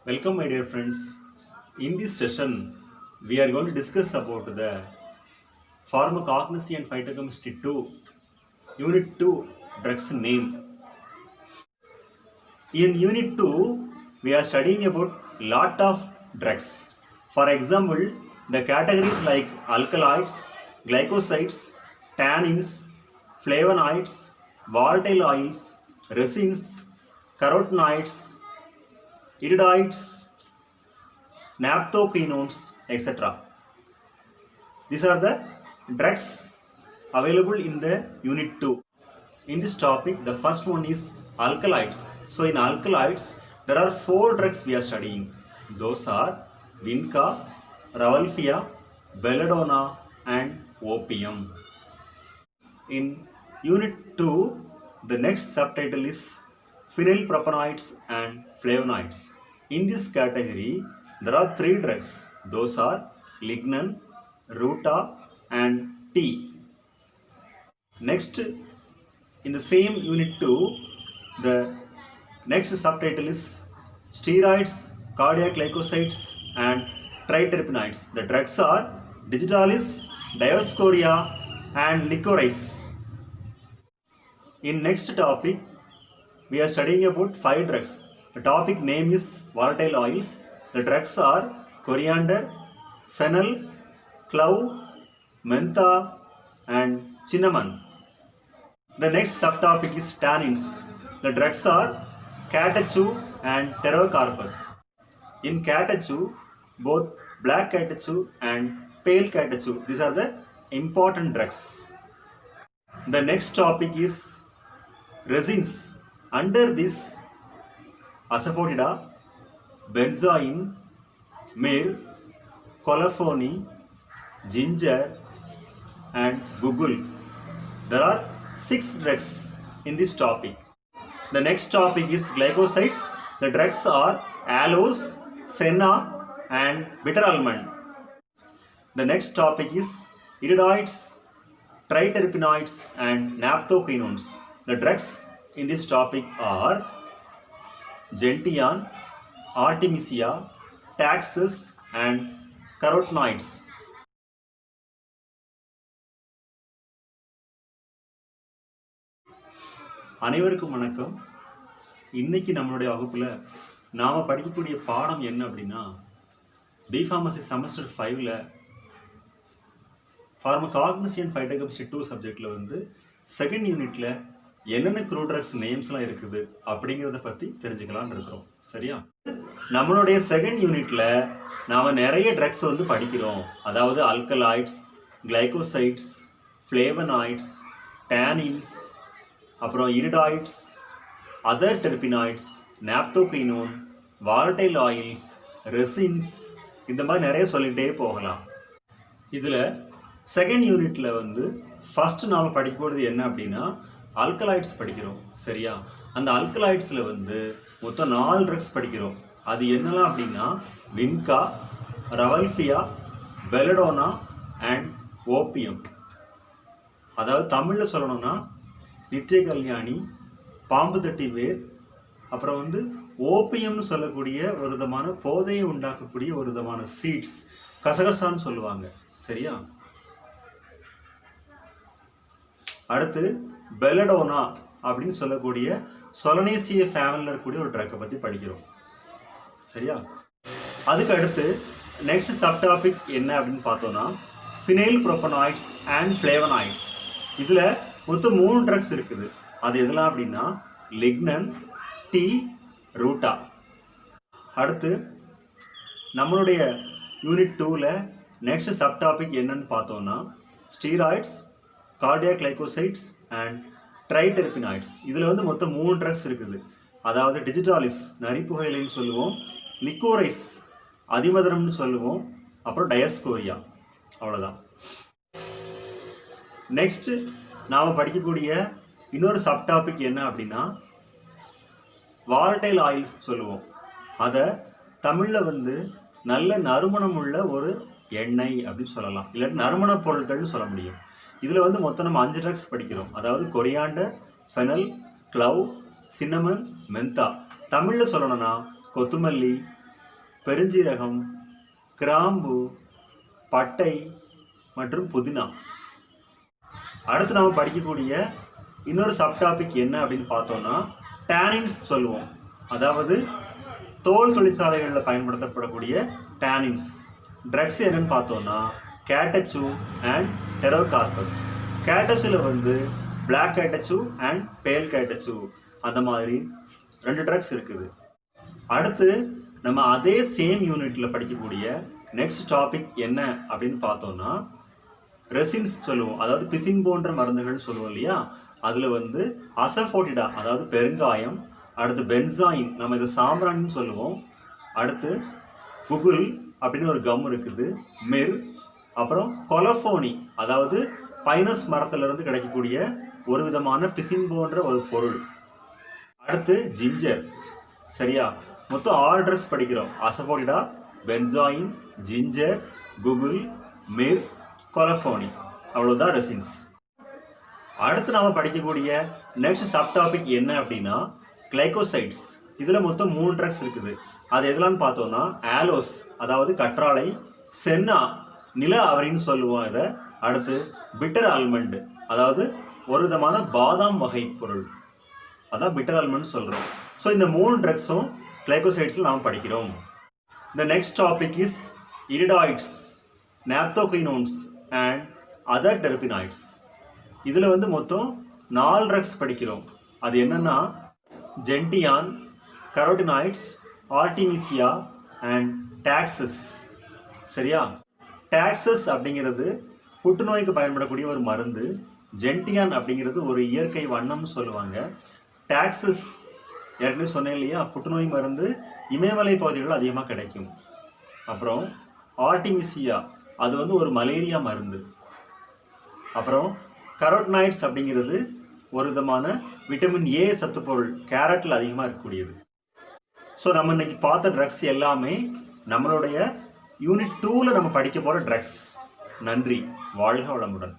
Welcome my dear friends. In this session we are going to discuss about the pharmacognosy and phytochemistry 2 unit 2 drugs name. In unit 2 we are studying about lot of drugs. For example, the categories like alkaloids, glycosides, tannins, flavonoids, volatile oils, resins, carotenoids, iridoids, naphthoquinones, etc. These are the drugs available in the unit 2. In this topic, the first one is alkaloids. So in alkaloids, there are 4 drugs we are studying. Those are Vinca, Rauwolfia, Belladonna and opium. In unit 2, the next subtitle is phenylpropanoids and flavonoids. In this category, there are 3 drugs. Those are lignin, ruta and tea. Next, in the same unit 2, the next subtitle is steroids, cardiac glycosides and triterpenoids. The drugs are digitalis, dioscorea and licorice. In next topic, we are studying about 5 drugs. The topic name is volatile oils. The drugs are coriander, fennel, clove, mentha and cinnamon. The next subtopic is tannins. The drugs are catechu and pterocarpus. In catechu, both black catechu and pale catechu, these are the important drugs. The next topic is resins. Under this, asafoetida, benzoin, myrrh, colophony, ginger and gugul. There are 6 drugs in this topic. The next topic is glycosides. The drugs are aloes, senna and bitter almond. The next topic is iridoids, triterpenoids and naphthoquinones. The drugs in this topic are gentian, artemisia, taxus and carotenoids. அனைவருக்கும் வணக்கம். இன்னைக்கு நம்மளுடைய வகுப்பில் நாம் படிக்கக்கூடிய பாடம் என்ன அப்படின்னா, பிஃபார்மசி செமஸ்டர் 5ல் pharmacognosy and phytochemistry 2 சப்ஜெக்டில் வந்து செகண்ட் யூனிட்டில் என்னென்ன க்ரூட் ட்ரக்ஸ் நேம்ஸ்லாம் இருக்குது அப்படிங்கிறத பற்றி தெரிஞ்சுக்கலான்னு இருக்கிறோம். சரியா? நம்மளுடைய செகண்ட் யூனிட்டில் நாம் நிறைய ட்ரக்ஸ் வந்து படிக்கிறோம். அதாவது ஆல்கலாய்ட்ஸ், கிளைகோசைட்ஸ், ஃப்ளேவனாய்ட்ஸ், டேனின்ஸ், அப்புறம் இரிடாய்ட்ஸ், other terpenoids, நாப்தோகுயினோன், volatile oils, resins, இந்த மாதிரி நிறைய சொல்லிகிட்டே போகலாம். இதில் செகண்ட் யூனிட்டில் வந்து ஃபஸ்ட்டு நாம் படிக்கக்கூடியது என்ன அப்படின்னா ஆல்கலாய்ட்ஸ் படிக்கிறோம். சரியா? அந்த ஆல்கலாய்ட்ஸில் வந்து மொத்தம் 4 ட்ரக்ஸ் படிக்கிறோம். அது என்னெல்லாம் அப்படின்னா வின்கா, ரவல்ஃபியா, பெலடோனா அண்ட் ஓபியம். அதாவது தமிழில் சொல்லணும்னா நித்திய கல்யாணி, பாம்பு தட்டி வேர், அப்புறம் வந்து ஓபியம்னு சொல்லக்கூடிய ஒரு விதமான போதையை உண்டாக்கக்கூடிய ஒரு விதமான சீட்ஸ், கசகசான்னு சொல்லுவாங்க. சரியா? அடுத்து பெலடோனா அப்படின்னு சொல்லக்கூடிய சொலனேசிய ஃபேமிலியில் இருக்கக்கூடிய ஒரு ட்ரக்கை பற்றி படிக்கிறோம். சரியா? அதுக்கு அடுத்து நெக்ஸ்ட் சப்டாபிக் என்ன அப்படின்னு பார்த்தோன்னா ஃபினைல் ப்ரோப்பனாய்ட்ஸ் அண்ட் ஃப்ளேவனாய்ட்ஸ். இதில் மொத்தம் 3 ட்ரக்ஸ் இருக்குது. அது எதெல்லாம் அப்படின்னா லிக்னன், டி, ரூட்டா. அடுத்து நம்மளுடைய யூனிட் 2ல் நெக்ஸ்ட் சப்டாபிக் என்னன்னு பார்த்தோன்னா ஸ்டீராய்ட்ஸ், கார்டியாக் கிளைகோசைட்ஸ் அண்ட் ட்ரைடெர்பினாய்ட்ஸ். இதில் வந்து மொத்தம் 3 ட்ரக்ஸ் இருக்குது. அதாவது டிஜிட்டாலிஸ் நரிப்புகையிலைன்னு சொல்லுவோம், லிக்கோரைஸ் அதிமதுரம்னு சொல்லுவோம், அப்புறம் டயஸ்கோரியா. அவ்வளோதான். நெக்ஸ்ட் நாம் படிக்கக்கூடிய இன்னொரு சப்டாபிக் என்ன அப்படின்னா வாலடைல் ஆயில்ஸ் சொல்லுவோம். அதை தமிழில் வந்து நல்ல நறுமணம் உள்ள ஒரு எண்ணெய் அப்படின்னு சொல்லலாம், இல்லாட்டி நறுமண பொருட்கள்னு சொல்ல முடியும். இதில் வந்து மொத்தம் நம்ம 5 ட்ரக்ஸ் படிக்கிறோம். அதாவது கொரியாண்டர், ஃபெனல், க்ளவ், சின்னமன், மெந்தா. தமிழில் சொல்லணும்னா கொத்துமல்லி, பெருஞ்சீரகம், கிராம்பு, பட்டை மற்றும் புதினா. அடுத்து நாம் படிக்கக்கூடிய இன்னொரு சப்டாபிக் என்ன அப்படின்னு பார்த்தோம்னா டேனின்ஸ் சொல்லுவோம். அதாவது தோல் தொழிற்சாலைகளில் பயன்படுத்தப்படக்கூடிய டேனின்ஸ். ட்ரக்ஸ் என்னன்னு பார்த்தோம்னா கேட்டச்சு அண்ட் டெரோகார்பஸ். கேட்டச்சுல வந்து பிளாக் கேட்டச்சு அண்ட் பேல் கேட்டச்சு, அந்த மாதிரி 2 ட்ரக்ஸ் இருக்குது. அடுத்து நம்ம அதே சேம் யூனிட்ல படிக்கக்கூடிய நெக்ஸ்ட் டாபிக் என்ன அப்படின்னு பார்த்தோம்னா ரெசின்ஸ் சொல்லுவோம். அதாவது பிசின் போன்ற மருந்துகள் சொல்லுவோம் இல்லையா, அதில் வந்து அசஃபோட்டிடா அதாவது பெருங்காயம், அடுத்து பென்சாயின் நம்ம இதை சாம்பிராணின்னு சொல்லுவோம், அடுத்து குகுல் அப்படின்னு ஒரு கம் இருக்குது, மிர், அப்புறம் கொலஃபோனி அதாவது பைனஸ் மரத்திலிருந்து கிடைக்கக்கூடிய ஒரு விதமான பிசின் போன்ற ஒரு பொருள், அடுத்து ஜிஞ்சர். சரியா, மொத்தம் 6 ட்ரக்ஸ் படிக்கிறோம். அசஃபோட்டிடா, பென்சாயின், ஜிஞ்சர், குகுல், மிர், கொலஃபோனி, அவ்வளோதான் ரெசின்ஸ். அடுத்து நாம் படிக்கக்கூடிய நெக்ஸ்ட் சப் டாபிக் என்ன அப்படின்னா கிளைகோசைட்ஸ். இதில் மொத்தம் 3 ட்ரக்ஸ் இருக்குது. அது எதெல்லாம் பார்த்தோம்னா ஆலோஸ் அதாவது கற்றாழை, சென்னா நில அவரின்னு சொல்லுவோம் இதை, அடுத்து பிட்டர் ஆல்மண்ட் அதாவது ஒரு விதமான பாதாம் வகை பொருள், அதான் பிட்டர் ஆல்மண்ட் சொல்கிறோம். ஸோ இந்த 3 ட்ரக்ஸும் கிளைகோசைட்ஸில் நாம் படிக்கிறோம். The next topic is iridoids, naphthoquinones and other terpenoids. இதில் வந்து மொத்தம் 4 ட்ரக்ஸ் படிக்கிறோம். அது என்னன்னா ஜென்டியான், கரோட்டினாய்ட்ஸ், ஆர்டிமிசியா அண்ட் டாக்ஸஸ். சரியா, டாக்ஸஸ் அப்படிங்கிறது புற்றுநோய்க்கு பயன்படக்கூடிய ஒரு மருந்து. ஜென்டியான் அப்படிங்கிறது ஒரு இயற்கை வண்ணம்னு சொல்லுவாங்க. டாக்ஸஸ் ஏற்கனவே சொன்னேன் இல்லையா, புற்றுநோய் மருந்து இமயமலை பகுதிகளில் அதிகமாக கிடைக்கும். அப்புறம் ஆர்டிமிசியா அது வந்து ஒரு மலேரியா மருந்து. அப்புறம் கரோட்டினாய்ட்ஸ் அப்படிங்கிறது ஒரு விதமான விட்டமின் ஏ சத்து பொருள், கேரட்டில் அதிகமாக இருக்கக்கூடியது. ஸோ நம்ம இன்னைக்கு பார்த்த ட்ரக்ஸ் எல்லாமே நம்மளுடைய யூனிட் 2ல் நம்ம படிக்க போகிற ட்ரக்ஸ். நன்றி, வாழ்க வளமுடன்.